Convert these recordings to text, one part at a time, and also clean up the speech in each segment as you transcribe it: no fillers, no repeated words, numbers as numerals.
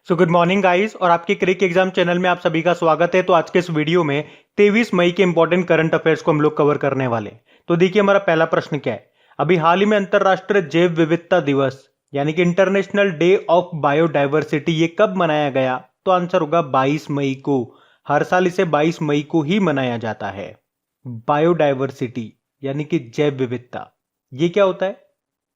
Good morning guys और आपके क्रिक exam channel में आप सभी का स्वागत है। तो आज के इस वीडियो में 23 मई के इंपॉर्टेंट करंट अफेयर्स को हम लोग कवर करने वाले हैं। तो देखिए हमारा पहला प्रश्न क्या है। अभी हाल ही में अंतरराष्ट्रीय जैव विविधता दिवस यानी कि इंटरनेशनल डे ऑफ बायोडाइवर्सिटी ये कब मनाया गया? तो आंसर होगा 22 मई को। हर साल इसे 22 मई को ही मनाया जाता है। बायोडाइवर्सिटी यानी कि जैव विविधता, ये क्या होता है?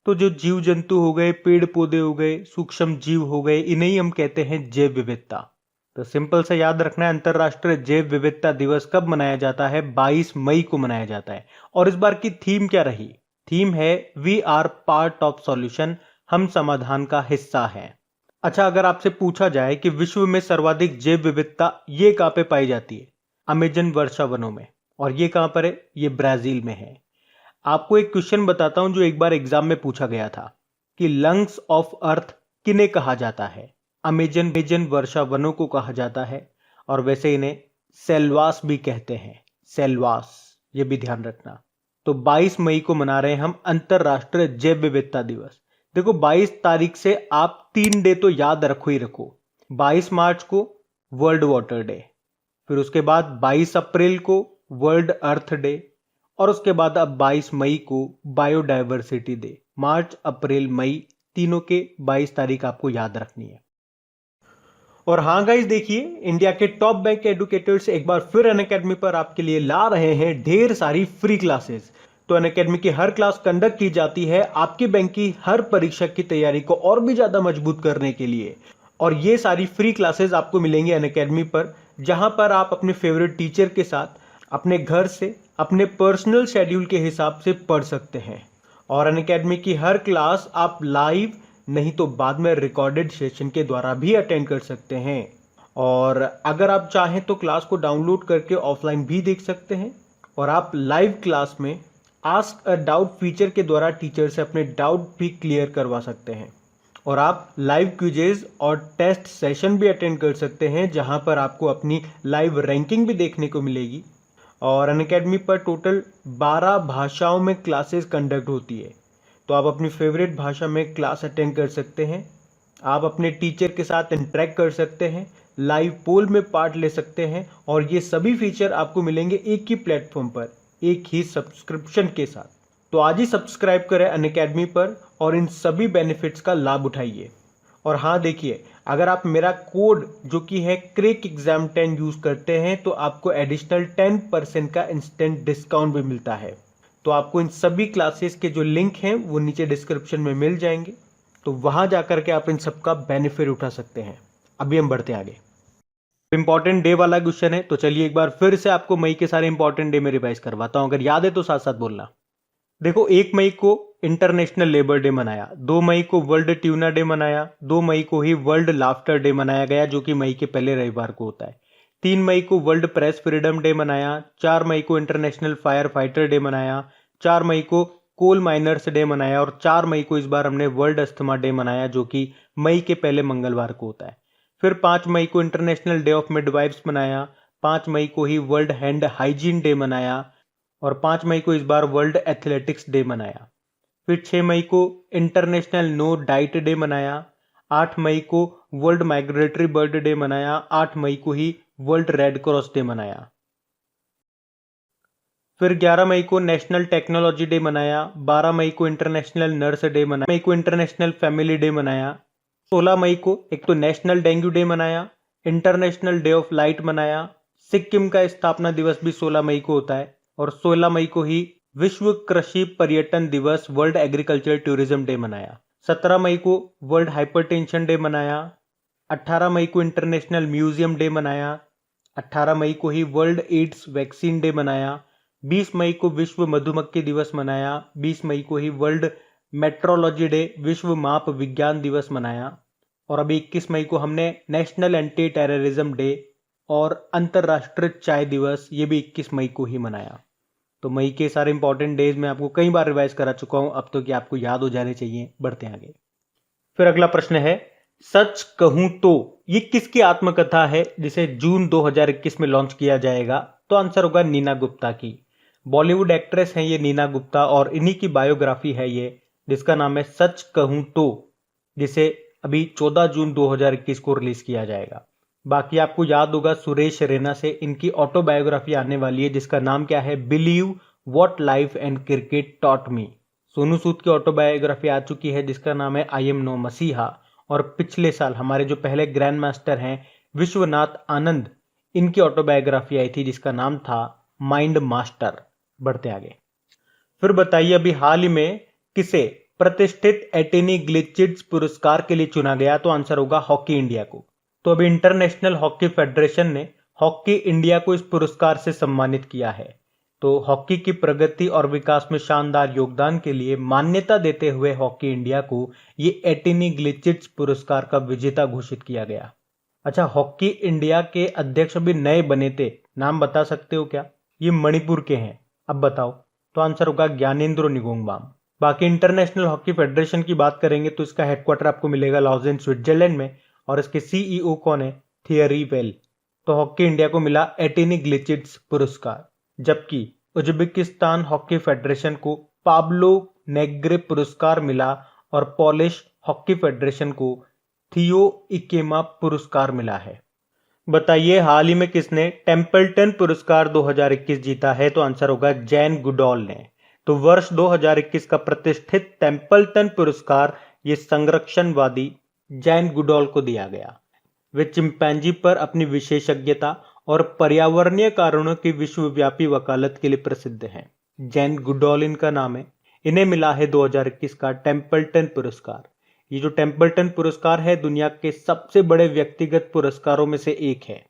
तो जो जीव जंतु हो गए, पेड़ पौधे हो गए, सूक्ष्म जीव हो गए, इन्हें ही हम कहते हैं जैव विविधता। तो सिंपल से याद रखना है, अंतरराष्ट्रीय जैव विविधता दिवस कब मनाया जाता है? 22 मई को मनाया जाता है। और इस बार की थीम क्या रही? थीम है we are part of solution, हम समाधान का हिस्सा हैं। अच्छा, अगर आपसे पूछा जाए कि विश्व में सर्वाधिक जैव विविधता ये कहां पे पाई जाती है? अमेजन वर्षा वनों में। और ये कहां पर है? ये ब्राजील में है। आपको एक क्वेश्चन बताता हूं जो एक बार एग्जाम में पूछा गया था कि लंग्स ऑफ अर्थ किन्हें कहा जाता है? अमेजन वर्षा वनों को कहा जाता है। और वैसे इन्हें सेल्वास भी कहते हैं, सेल्वास, ये भी ध्यान रखना। तो 22 मई को मना रहे हैं हम अंतरराष्ट्रीय जैव विविधता दिवस। देखो 22 तारीख से आप 3 डे तो याद रखो ही रखो। 22 मार्च को वर्ल्ड वाटर डे, फिर उसके बाद 22 अप्रैल को वर्ल्ड अर्थ डे, और उसके बाद अब 22 मई को बायोडायवर्सिटी डे। मार्च, अप्रैल, मई, तीनों के 22 तारीख आपको याद रखनी है। और हाँ गाइस, देखिए इंडिया के टॉप बैंक एडुकेटर्स एक बार फिर अनअकैडमी पर आपके लिए ला रहे हैं ढेर सारी फ्री क्लासेस। तो अनअकैडमी की हर क्लास कंडक्ट की जाती है आपके बैंक की हर परीक्षा की तैयारी को और भी ज्यादा मजबूत करने के लिए। और ये सारी फ्री क्लासेस आपको मिलेंगे अनअकैडमी पर, जहां पर आप अपने फेवरेट टीचर के साथ अपने घर से अपने पर्सनल शेड्यूल के हिसाब से पढ़ सकते हैं। और अनअकैडमी की हर क्लास आप लाइव नहीं तो बाद में रिकॉर्डेड सेशन के द्वारा भी अटेंड कर सकते हैं। और अगर आप चाहें तो क्लास को डाउनलोड करके ऑफलाइन भी देख सकते हैं। और आप लाइव क्लास में आस्क अ डाउट फीचर के द्वारा टीचर से अपने डाउट भी क्लियर करवा सकते हैं। और आप लाइव क्विजेज और टेस्ट सेशन भी अटेंड कर सकते हैं, जहां पर आपको अपनी लाइव रैंकिंग भी देखने को मिलेगी। और अनअकैडमी पर टोटल 12 भाषाओं में क्लासेस कंडक्ट होती है। तो आप अपनी फेवरेट भाषा में क्लास अटेंड कर सकते हैं। आप अपने टीचर के साथ इंटरेक्ट कर सकते हैं, लाइव पोल में पार्ट ले सकते हैं। और ये सभी फीचर आपको मिलेंगे एक ही प्लेटफॉर्म पर, एक ही सब्सक्रिप्शन के साथ। तो आज ही सब्सक्राइब करें अनअकैडमी पर और इन सभी बेनिफिट्स का लाभ उठाइए। और हाँ देखिए, अगर आप मेरा कोड जो कि है क्रिक एग्जाम 10 यूज करते हैं तो आपको एडिशनल 10% का इंस्टेंट डिस्काउंट भी मिलता है। तो आपको इन सभी क्लासेस के जो लिंक हैं वो नीचे डिस्क्रिप्शन में मिल जाएंगे, तो वहां जाकर के आप इन सबका बेनिफिट उठा सकते हैं। अभी हम बढ़ते हैं आगे। इंपॉर्टेंट डे वाला क्वेश्चन है, तो चलिए एक बार फिर से आपको मई के सारे इंपॉर्टेंट डे में रिवाइज करवाता हूं। अगर याद है तो साथ साथ बोलना। देखो 1 मई को इंटरनेशनल लेबर डे मनाया, 2 मई को वर्ल्ड ट्यूना डे मनाया, 2 मई को ही वर्ल्ड लाफ्टर डे मनाया गया जो कि मई के पहले रविवार को होता है, 3 मई को वर्ल्ड प्रेस फ्रीडम डे मनाया, 4 मई को इंटरनेशनल फायर फाइटर डे मनाया, 4 मई को कोल माइनर्स डे मनाया, और 4 मई को इस बार हमने वर्ल्ड अस्थमा डे मनाया जो कि मई के पहले मंगलवार को होता है। फिर 5 मई को इंटरनेशनल डे ऑफ मिडवाइफ्स मनाया, 5 मई को ही वर्ल्ड हैंड हाइजीन डे मनाया, और 5 मई को इस बार वर्ल्ड एथलेटिक्स डे मनाया। फिर 6 मई को इंटरनेशनल नो डाइट डे मनाया, 8 मई को वर्ल्ड माइग्रेटरी बर्ड डे मनाया, 8 मई को ही वर्ल्ड रेड क्रॉस डे मनाया। फिर 11 मई को नेशनल टेक्नोलॉजी डे मनाया, 12 मई को इंटरनेशनल नर्स डे मनाया, मई को इंटरनेशनल फैमिली डे मनाया, 16 मई को एक तो नेशनल डेंगू डे मनाया, इंटरनेशनल डे ऑफ लाइट मनाया, सिक्किम का स्थापना दिवस भी 16 मई को होता है, और 16 मई को ही विश्व कृषि पर्यटन दिवस वर्ल्ड एग्रीकल्चर टूरिज्म डे मनाया। 17 मई को वर्ल्ड हाइपरटेंशन डे मनाया, 18 मई को इंटरनेशनल म्यूजियम डे मनाया, 18 मई को ही वर्ल्ड एड्स वैक्सीन डे मनाया, 20 मई को विश्व मधुमक्खी दिवस मनाया, 20 मई को ही वर्ल्ड मेट्रोलॉजी डे विश्व माप विज्ञान दिवस मनाया, और अभी 21 मई को हमने नेशनल एंटी टेररिज्म डे और अंतरराष्ट्रीय चाय दिवस ये भी 21 मई को ही मनाया। तो मई के सारे इंपॉर्टेंट डेज मैं आपको कई बार रिवाइज करा चुका हूं, अब तो कि आपको याद हो जाने चाहिए। बढ़ते हैं आगे। फिर अगला प्रश्न है, सच कहूं तो ये किसकी आत्मकथा है जिसे जून 2021 में लॉन्च किया जाएगा? तो आंसर होगा नीना गुप्ता की। बॉलीवुड एक्ट्रेस हैं ये नीना गुप्ता, और इन्हीं की बायोग्राफी है ये जिसका नाम है सच कहूं तो, जिसे अभी 14 जून 2021 को रिलीज किया जाएगा। बाकी आपको याद होगा सुरेश रैना से इनकी ऑटोबायोग्राफी आने वाली है जिसका नाम क्या है, believe what life and cricket taught me. Sonu Sood की ऑटोबायोग्राफी आ चुकी है जिसका नाम है आई एम नो मसीहा। और पिछले साल हमारे जो पहले ग्रैंड मास्टर हैं विश्वनाथ आनंद, इनकी ऑटोबायोग्राफी आई थी जिसका नाम था माइंड मास्टर। बढ़ते आगे। फिर बताइए अभी हाल ही में किसे प्रतिष्ठित एटेनी ग्लिचिड्स पुरस्कार के लिए चुना गया, तो आंसर होगा हॉकी इंडिया को। तो अभी इंटरनेशनल हॉकी फेडरेशन ने हॉकी इंडिया को इस पुरस्कार से सम्मानित किया है। तो हॉकी की प्रगति और विकास में शानदार योगदान के लिए मान्यता देते हुए हॉकी इंडिया को ये एटेनी ग्लिचिड्स पुरस्कार का विजेता घोषित किया गया। अच्छा, हॉकी इंडिया के अध्यक्ष अभी नए बने थे, नाम बता सकते हो क्या? ये मणिपुर के हैं। अब बताओ, तो आंसर होगा ज्ञानेंद्रो निगोंगबाम। बाकी इंटरनेशनल हॉकी फेडरेशन की बात करेंगे तो इसका हेडक्वार्टर आपको मिलेगा लॉजेन स्विट्जरलैंड में और इसके सीईओ कौन है? Theory well. तो हॉकी इंडिया को मिला एटेनी ग्लिचिड्स पुरस्कार, जबकि उज्बेकिस्तान हॉकी फेडरेशन को पाब्लो नेग्रे पुरस्कार मिला और पोलिश हॉकी फेडरेशन को थियो इकेमा पुरस्कार मिला है। बताइए हाल ही में किसने टेम्पल्टन पुरस्कार 2021 जीता है, तो आंसर होगा जैन गुडॉल ने। तो वर्ष 2021 का प्रतिष्ठित टेम्पल्टन पुरस्कार ये संरक्षणवादी जैन गुडॉल को दिया गया। वे चिंपैंजी पर अपनी विशेषज्ञता और पर्यावरणीय कारणों की विश्वव्यापी वकालत के लिए प्रसिद्ध हैं। जैन गुडॉल इनका नाम है। इन्हें मिला है 2021 का टेम्पल्टन पुरस्कार। ये जो टेम्पल्टन पुरस्कार है दुनिया के सबसे बड़े व्यक्तिगत पुरस्कारों में से एक है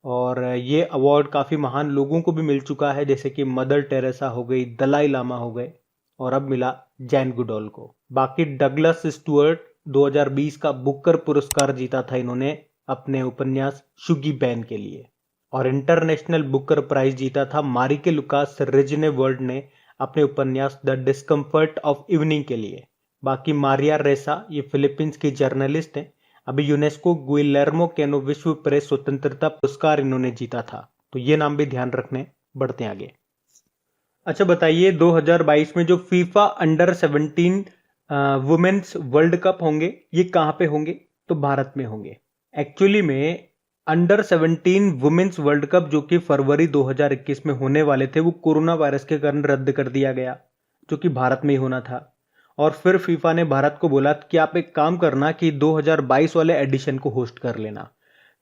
और ये अवार्ड काफ़ी महान लोगों को भी मिल चुका है, जैसे कि मदर टेरेसा हो गई, दलाई लामा हो गए, और अब मिला जैन गुडॉल को। बाकी डगलस स्टुअर्ट 2020 का बुकर पुरस्कार जीता था इन्होंने अपने उपन्यास शुगी बैन के लिए, और इंटरनेशनल बुकर प्राइज जीता था मारिके लुकास रिजनेवर्ल्ड ने अपने उपन्यास द डिस्कम्फर्ट ऑफ इवनिंग के लिए। बाकी मारिया रेसा ये फिलीपींस की जर्नलिस्ट हैं। अभी यूनेस्को गुइलेर्मो कैनो विश्व प्रेस स्वतंत्रता पुरस्कार इन्होंने जीता था, तो ये नाम भी ध्यान रखने। बढ़ते आगे। अच्छा बताइए 2022 में जो FIFA under 17 women's world cup होंगे ये कहाँ पे होंगे, तो भारत में होंगे। एक्चुअली में अंडर 17 वुमेन्स वर्ल्ड कप जो कि फरवरी 2021 में होने वाले थे वो कोरोना वायरस के कारण रद्द कर दिया गया, जो कि भारत में ही होना था। और फिर फीफा ने भारत को बोला कि आप एक काम करना कि 2022 वाले एडिशन को होस्ट कर लेना।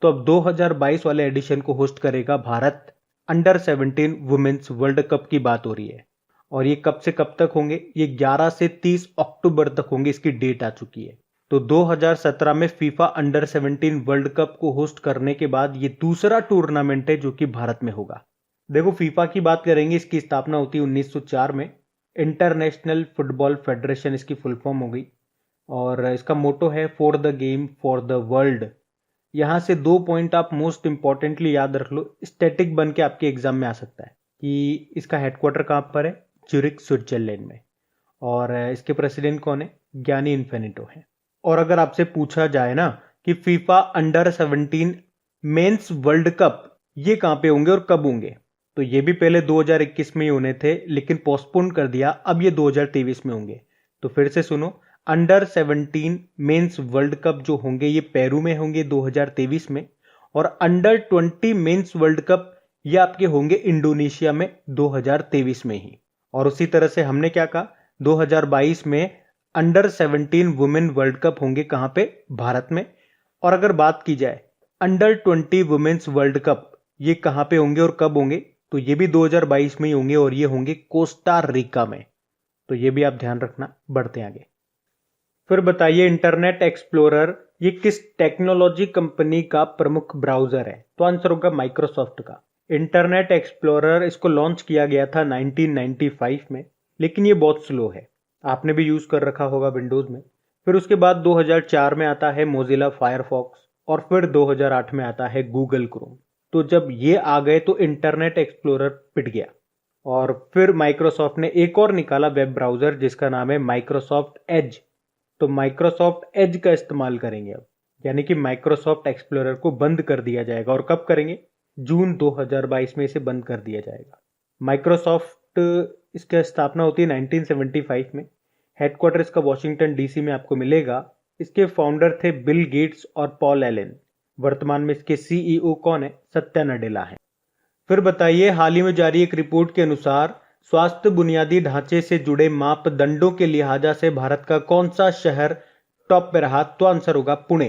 तो अब 2022 वाले एडिशन को होस्ट करेगा Bharat. Under 17 women's world cup की बात हो रही है और ये कब से कब तक होंगे, ये 11 से 30 अक्टूबर तक होंगे, इसकी डेट आ चुकी है। तो 2017 में फीफा अंडर 17 वर्ल्ड कप को होस्ट करने के बाद ये दूसरा टूर्नामेंट है जो कि भारत में होगा। देखो फीफा की बात करेंगे, इसकी स्थापना होती है 1904 में। इंटरनेशनल फुटबॉल फेडरेशन इसकी फुल फॉर्म हो गई और इसका मोटो है for the game for the world. यहाँ से 2 पॉइंट आप मोस्ट इंपॉर्टेंटली याद रख लो, स्टैटिक बन के आपके एग्जाम में आ सकता है कि इसका हेडक्वार्टर कहाँ पर है, ज्यूरिख स्विट्जरलैंड में, और इसके प्रेसिडेंट कौन है, गियानी इन्फेनिटो है। और अगर आपसे पूछा जाए ना कि FIFA under 17 mains world cup ये कहाँ पे होंगे और कब होंगे, तो ये भी पहले 2021 में ही होने थे लेकिन पोस्टपोन कर दिया, अब ये 2023 में होंगे। तो फिर से सुनो, अंडर 17 मेंस वर्ल्ड कप जो होंगे ये पेरू में होंगे 2023 में, और अंडर 20 मेंस वर्ल्ड कप ये आपके होंगे इंडोनेशिया में 2023 में ही। और उसी तरह से हमने क्या कहा, 2022 में अंडर 17 वुमेन वर्ल्ड कप होंगे कहाँ पे, भारत में। और अगर बात की जाए अंडर 20 वुमेन्स वर्ल्ड कप ये कहाँ पे होंगे और कब होंगे, तो ये भी 2022 में ही होंगे और ये होंगे कोस्टा रिका में। तो ये भी आप ध्यान रखना। बढ़ते आगे। फिर बताइए इंटरनेट एक्सप्लोरर ये किस टेक्नोलॉजी कंपनी का प्रमुख ब्राउजर है, तो आंसर होगा माइक्रोसॉफ्ट का। इंटरनेट एक्सप्लोरर इसको लॉन्च किया गया था 1995 में, लेकिन ये बहुत स्लो है। आपने भी यूज कर रखा होगा विंडोज में। फिर उसके बाद 2004 में आता है मोजिला फायरफॉक्स और फिर 2008 में आता है गूगल क्रोम। तो जब ये आ गए तो इंटरनेट एक्सप्लोरर पिट गया और फिर माइक्रोसॉफ्ट ने एक और निकाला वेब ब्राउजर जिसका नाम है माइक्रोसॉफ्ट एज। तो माइक्रोसॉफ्ट एज का इस्तेमाल करेंगे अब, यानी कि माइक्रोसॉफ्ट एक्सप्लोरर को बंद कर दिया जाएगा। और कब करेंगे, जून 2022 में इसे बंद कर दिया जाएगा। माइक्रोसॉफ्ट इसकी स्थापना होती है 1975 में। हेडक्वार्टर इसका वॉशिंगटन डीसी में आपको मिलेगा इसके फाउंडर थे बिल गेट्स और पॉल एलन। वर्तमान में इसके सीईओ कौन है? सत्या नडेला है। फिर बताइए, हाल ही में जारी एक रिपोर्ट के अनुसार स्वास्थ्य बुनियादी ढांचे से जुड़े मापदंडों के लिहाजा से भारत का कौन सा शहर टॉप पे रहा? तो आंसर होगा पुणे।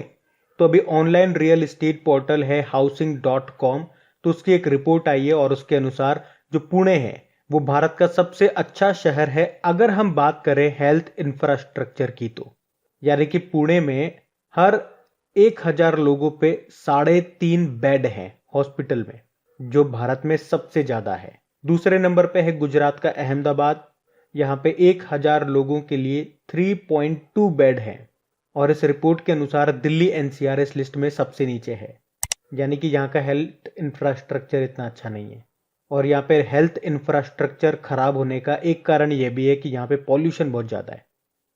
तो अभी ऑनलाइन रियल एस्टेट पोर्टल है housing.com, तो उसकी एक रिपोर्ट आई है और उसके अनुसार जो पुणे है वो भारत का सबसे अच्छा शहर है अगर हम बात करें हेल्थ इंफ्रास्ट्रक्चर की। तो यानी कि पुणे में हर 1000 लोगों पे 3.5 बेड हैं हॉस्पिटल में, जो भारत में सबसे ज्यादा है। दूसरे नंबर पे है गुजरात का अहमदाबाद, यहाँ पे 1000 लोगों के लिए 3.2 बेड है। और इस रिपोर्ट के अनुसार दिल्ली एनसीआर इस लिस्ट में सबसे नीचे है, यानी कि यहाँ का हेल्थ इंफ्रास्ट्रक्चर इतना अच्छा नहीं है। और यहाँ पे हेल्थ इंफ्रास्ट्रक्चर खराब होने का एक कारण यह भी है कि यहाँ पे पॉल्यूशन बहुत ज़्यादा है।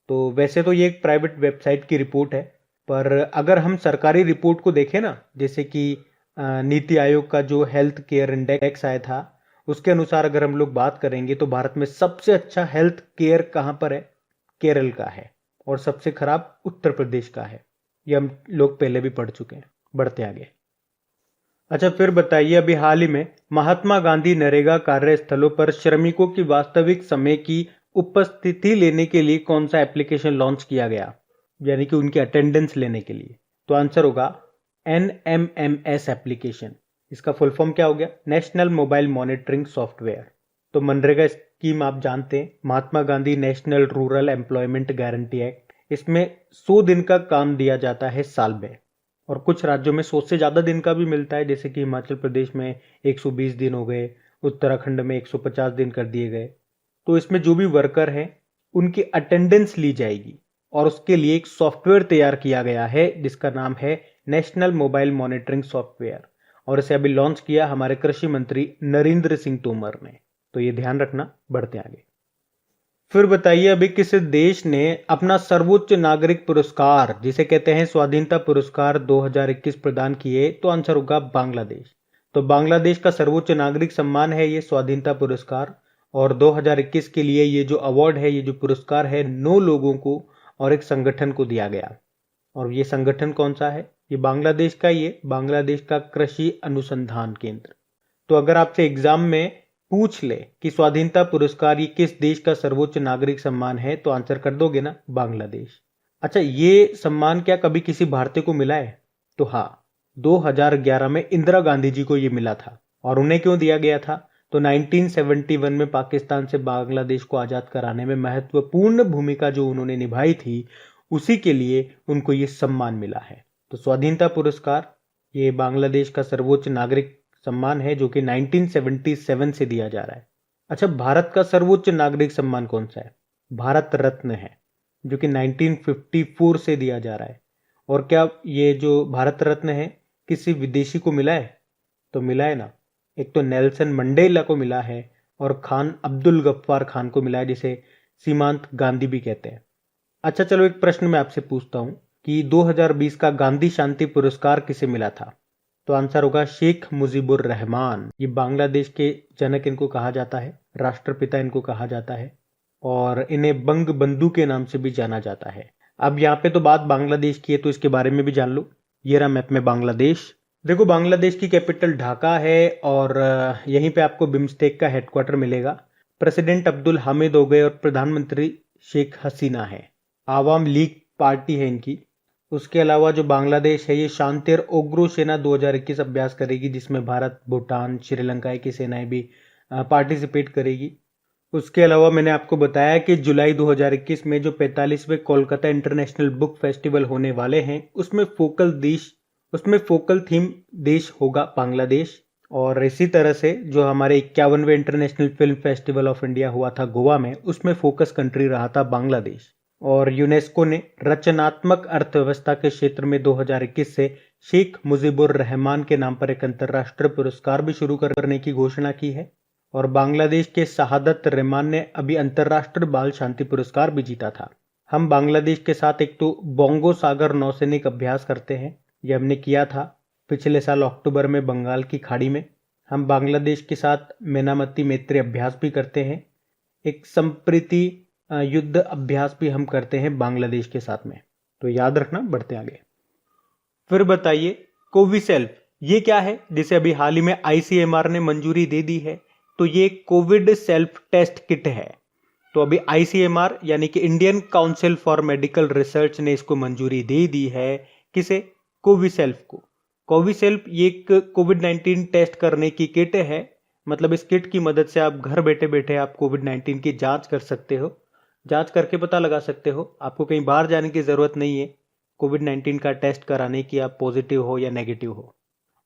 तो वैसे तो ये एक प्राइवेट वेबसाइट की रिपोर्ट है, पर अगर हम सरकारी रिपोर्ट को देखें ना, जैसे कि नीति आयोग का जो हेल्थ केयर इंडेक्स आया था, उसके अनुसार अगर हम लोग बात करेंगे तो भारत में सबसे अच्छा हेल्थ केयर कहाँ पर है? केरल का है। और सबसे खराब उत्तर प्रदेश का है। ये हम लोग पहले भी पढ़ चुके हैं। बढ़ते आगे। अच्छा, फिर बताइए, अभी हाल ही में महात्मा गांधी नरेगा कार्यस्थलों पर श्रमिकों की वास्तविक समय की उपस्थिति लेने के लिए कौन सा एप्लीकेशन लॉन्च किया गया, यानी कि उनकी अटेंडेंस लेने के लिए? तो आंसर होगा NMMS एप्लीकेशन। इसका फुल फॉर्म क्या हो गया? National mobile monitoring software. तो मनरेगा स्कीम आप जानते हैं, Mahatma Gandhi national rural employment guarantee act. इसमें 100 दिन का काम दिया जाता है साल में, और कुछ राज्यों में 100 से ज़्यादा दिन का भी मिलता है, जैसे कि हिमाचल प्रदेश में 120 दिन हो गए, उत्तराखंड में 150 दिन कर दिए गए। तो इसमें जो भी वर्कर हैं उनकी अटेंडेंस ली जाएगी, और उसके लिए एक सॉफ्टवेयर तैयार किया गया है जिसका नाम है नेशनल मोबाइल मॉनिटरिंग सॉफ्टवेयर, और इसे अभी लॉन्च किया हमारे कृषि मंत्री नरेंद्र सिंह तोमर ने। तो ये ध्यान रखना। बढ़ते आगे। फिर बताइए, अभी किस देश ने अपना सर्वोच्च नागरिक पुरस्कार, जिसे कहते हैं स्वाधीनता पुरस्कार 2021 प्रदान किए? तो आंसर होगा बांग्लादेश। तो बांग्लादेश का सर्वोच्च नागरिक सम्मान है ये स्वाधीनता पुरस्कार, और 2021 के लिए ये जो अवार्ड है, ये जो पुरस्कार है, 9 लोगों को और एक संगठन को दिया गया। और ये संगठन कौन सा है? ये बांग्लादेश का ही है, बांग्लादेश का कृषि अनुसंधान केंद्र। तो अगर आपसे एग्जाम में पूछ ले कि स्वाधीनता पुरस्कार ये किस देश का सर्वोच्च नागरिक सम्मान है, तो आंसर कर दोगे ना, बांग्लादेश। अच्छा, ये सम्मान क्या कभी किसी भारतीय को मिला है? तो हाँ, 2011 में इंदिरा गांधी जी को ये मिला था। और उन्हें क्यों दिया गया था? तो 1971 में पाकिस्तान से बांग्लादेश को आजाद कराने में महत्वपूर्ण भूमिका जो उन्होंने निभाई थी, उसी के लिए उनको ये सम्मान मिला है। तो स्वाधीनता पुरस्कार ये बांग्लादेश का सर्वोच्च नागरिक सम्मान है, जो कि 1977 से दिया जा रहा है। अच्छा, भारत का सर्वोच्च नागरिक सम्मान कौन सा है? भारत रत्न है, जो कि 1954 से दिया जा रहा है। और क्या ये जो भारत रत्न है किसी विदेशी को मिला है? तो मिला है ना। एक तो नेल्सन मंडेला को मिला है, और खान अब्दुल गफ्फार खान को मिला है, जिसे सीमांत गांधी भी कहते हैं। अच्छा चलो, एक प्रश्न मैं आपसे पूछता हूं कि 2020 का गांधी शांति पुरस्कार किसे मिला था? तो आंसर होगा शेख मुजीबुर रहमान। ये बांग्लादेश के जनक इनको कहा जाता है, राष्ट्रपिता इनको कहा जाता है, और इन्हें बंग बंधु के नाम से भी जाना जाता है। अब यहाँ पे तो बात बांग्लादेश की है, तो इसके बारे में भी जान लो। ये रहा मैप में बांग्लादेश। देखो, बांग्लादेश की कैपिटल ढाका है, और यहीं पे आपको बिम्स्टेक का हेडक्वार्टर मिलेगा। प्रेसिडेंट अब्दुल हामिद हो गए, और प्रधानमंत्री शेख हसीना है। आवाम लीग पार्टी है इनकी। उसके अलावा जो बांग्लादेश है, ये शांति और उग्र सेना 2021 अभ्यास करेगी, जिसमें भारत, भूटान, श्रीलंका की सेनाएं भी पार्टिसिपेट करेगी। उसके अलावा मैंने आपको बताया कि जुलाई 2021 में जो 45वें कोलकाता इंटरनेशनल बुक फेस्टिवल होने वाले हैं, उसमें फोकल थीम देश होगा बांग्लादेश। और इसी तरह से जो हमारे 51वें international film festival of India हुआ था गोवा में, उसमें फोकस कंट्री रहा था बांग्लादेश। और यूनेस्को ने रचनात्मक अर्थव्यवस्था के क्षेत्र में 2021 से शेख मुजीबुर रहमान के नाम पर एक अंतर्राष्ट्रीय पुरस्कार भी शुरू करने की घोषणा की है। और बांग्लादेश के शहादत रहमान ने अभी अंतर्राष्ट्रीय बाल शांति पुरस्कार भी जीता था। हम बांग्लादेश के साथ एक तो बोंगो सागर नौसैनिक अभ्यास करते हैं, ये हमने किया था पिछले साल अक्टूबर में बंगाल की खाड़ी में। हम बांग्लादेश के साथ मेनामती मैत्री अभ्यास भी करते हैं, एक संप्रीति युद्ध अभ्यास भी हम करते हैं बांग्लादेश के साथ में। तो याद रखना, बढ़ते आगे। फिर बताइए कोविसेल्फ ये क्या है, जिसे अभी हाल ही में आईसीएमआर ने मंजूरी दे दी है। तो ये कोविड सेल्फ टेस्ट किट है। तो अभी आईसीएमआर यानी कि Indian council for medical research ने इसको मंजूरी दे दी है। किसे? कोविसेल्फ को। कोविसेल्फ ये एक कोविड 19 टेस्ट करने की किट है। मतलब इस किट की मदद से आप घर बैठे बैठे आप कोविड 19 की जांच कर सकते हो, जांच करके पता लगा सकते हो। आपको कहीं बाहर जाने की जरूरत नहीं है कोविड 19 का टेस्ट कराने की, आप पॉजिटिव हो या नेगेटिव हो।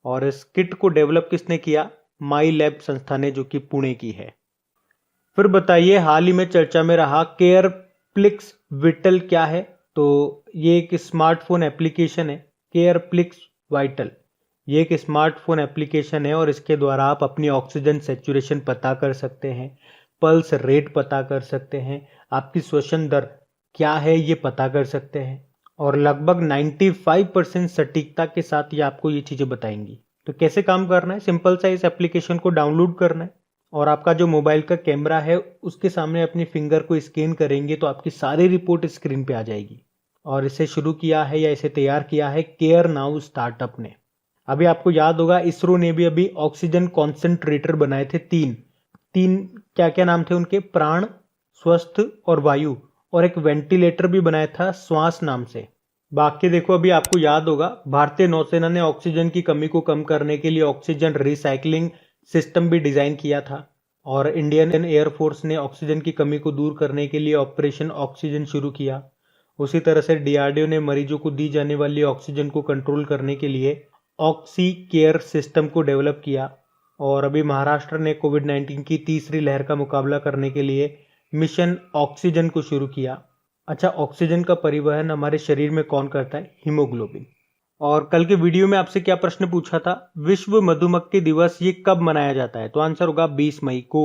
और इस किट को डेवलप किसने किया? माई लैब संस्था ने, जो कि पुणे की है। फिर बताइए हाल ही में चर्चा में रहा केयर प्लिक्स विटल क्या है। तो ये एक स्मार्टफोन एप्लीकेशन है, केयर प्लिक्स वाइटल। ये एक स्मार्टफोन एप्लीकेशन है और इसके द्वारा आप अपनी ऑक्सीजन सैचुरेशन पता कर सकते हैं, पल्स रेट पता कर सकते हैं, आपकी श्वसन दर क्या है ये पता कर सकते हैं, और लगभग 95% सटीकता के साथ ये आपको ये चीज़ें बताएंगी। तो कैसे काम करना है? सिंपल सा, इस एप्लीकेशन को डाउनलोड करना है और आपका जो मोबाइल का कैमरा है उसके सामने अपनी फिंगर को स्कैन करेंगे तो आपकी सारी रिपोर्ट स्क्रीन पे आ जाएगी। और इसे शुरू किया है या इसे तैयार किया है केयर नाउ स्टार्टअप ने। अभी आपको याद होगा इसरो ने भी अभी ऑक्सीजन कॉन्सेंट्रेटर बनाए थे तीन। क्या क्या नाम थे उनके? प्राण, स्वस्थ और वायु। और एक वेंटिलेटर भी बनाया था श्वास नाम से। बाकी देखो, अभी आपको याद होगा भारतीय नौसेना ने ऑक्सीजन की कमी को कम करने के लिए ऑक्सीजन रिसाइकलिंग सिस्टम भी डिजाइन किया था। और इंडियन एयरफोर्स ने ऑक्सीजन की कमी को दूर करने के लिए ऑपरेशन ऑक्सीजन शुरू किया। उसी तरह से डीआरडीओ ने मरीजों को दी जाने वाली ऑक्सीजन को कंट्रोल करने के लिए ऑक्सी केयर सिस्टम को डेवलप किया। और अभी महाराष्ट्र ने कोविड 19 की तीसरी लहर का मुकाबला करने के लिए मिशन ऑक्सीजन को शुरू किया। अच्छा, ऑक्सीजन का परिवहन हमारे शरीर में कौन करता है? हीमोग्लोबिन। और कल के वीडियो में आपसे क्या प्रश्न पूछा था? विश्व मधुमक्खी दिवस ये कब मनाया जाता है? तो आंसर होगा 20 मई को।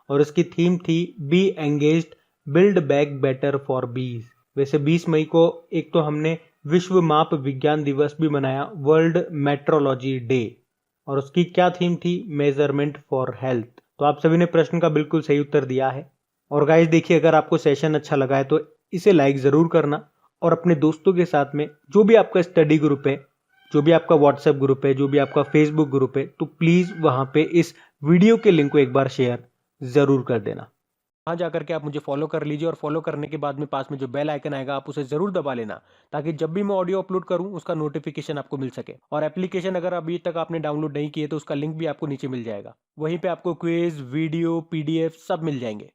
और इसकी थीम थी bee engaged build back better for bees. वैसे 20 मई को एक तो हमने विश्व माप विज्ञान दिवस भी मनाया, वर्ल्ड मेट्रोलॉजी डे। और उसकी क्या थीम थी? Measurement for health. तो आप सभी ने प्रश्न का बिल्कुल सही उत्तर दिया है। और गाइस देखिए, अगर आपको सेशन अच्छा लगा है तो इसे लाइक जरूर करना और अपने दोस्तों के साथ में, जो भी आपका स्टडी ग्रुप है, जो भी आपका व्हाट्सएप ग्रुप है, जो भी आपका फेसबुक ग्रुप है, तो प्लीज वहां पे इस वीडियो के लिंक को एक बार शेयर जरूर कर देना। वहां जाकर के आप मुझे फॉलो कर लीजिए और फॉलो करने के बाद में पास में जो बेल आइकन आएगा आप उसे जरूर दबा लेना, ताकि जब भी मैं ऑडियो अपलोड करूं उसका नोटिफिकेशन आपको मिल सके। और एप्लीकेशन अगर अभी तक आपने डाउनलोड नहीं किए तो उसका लिंक भी आपको नीचे मिल जाएगा। वहीं पे आपको क्विज, वीडियो, पीडीएफ सब मिल जाएंगे।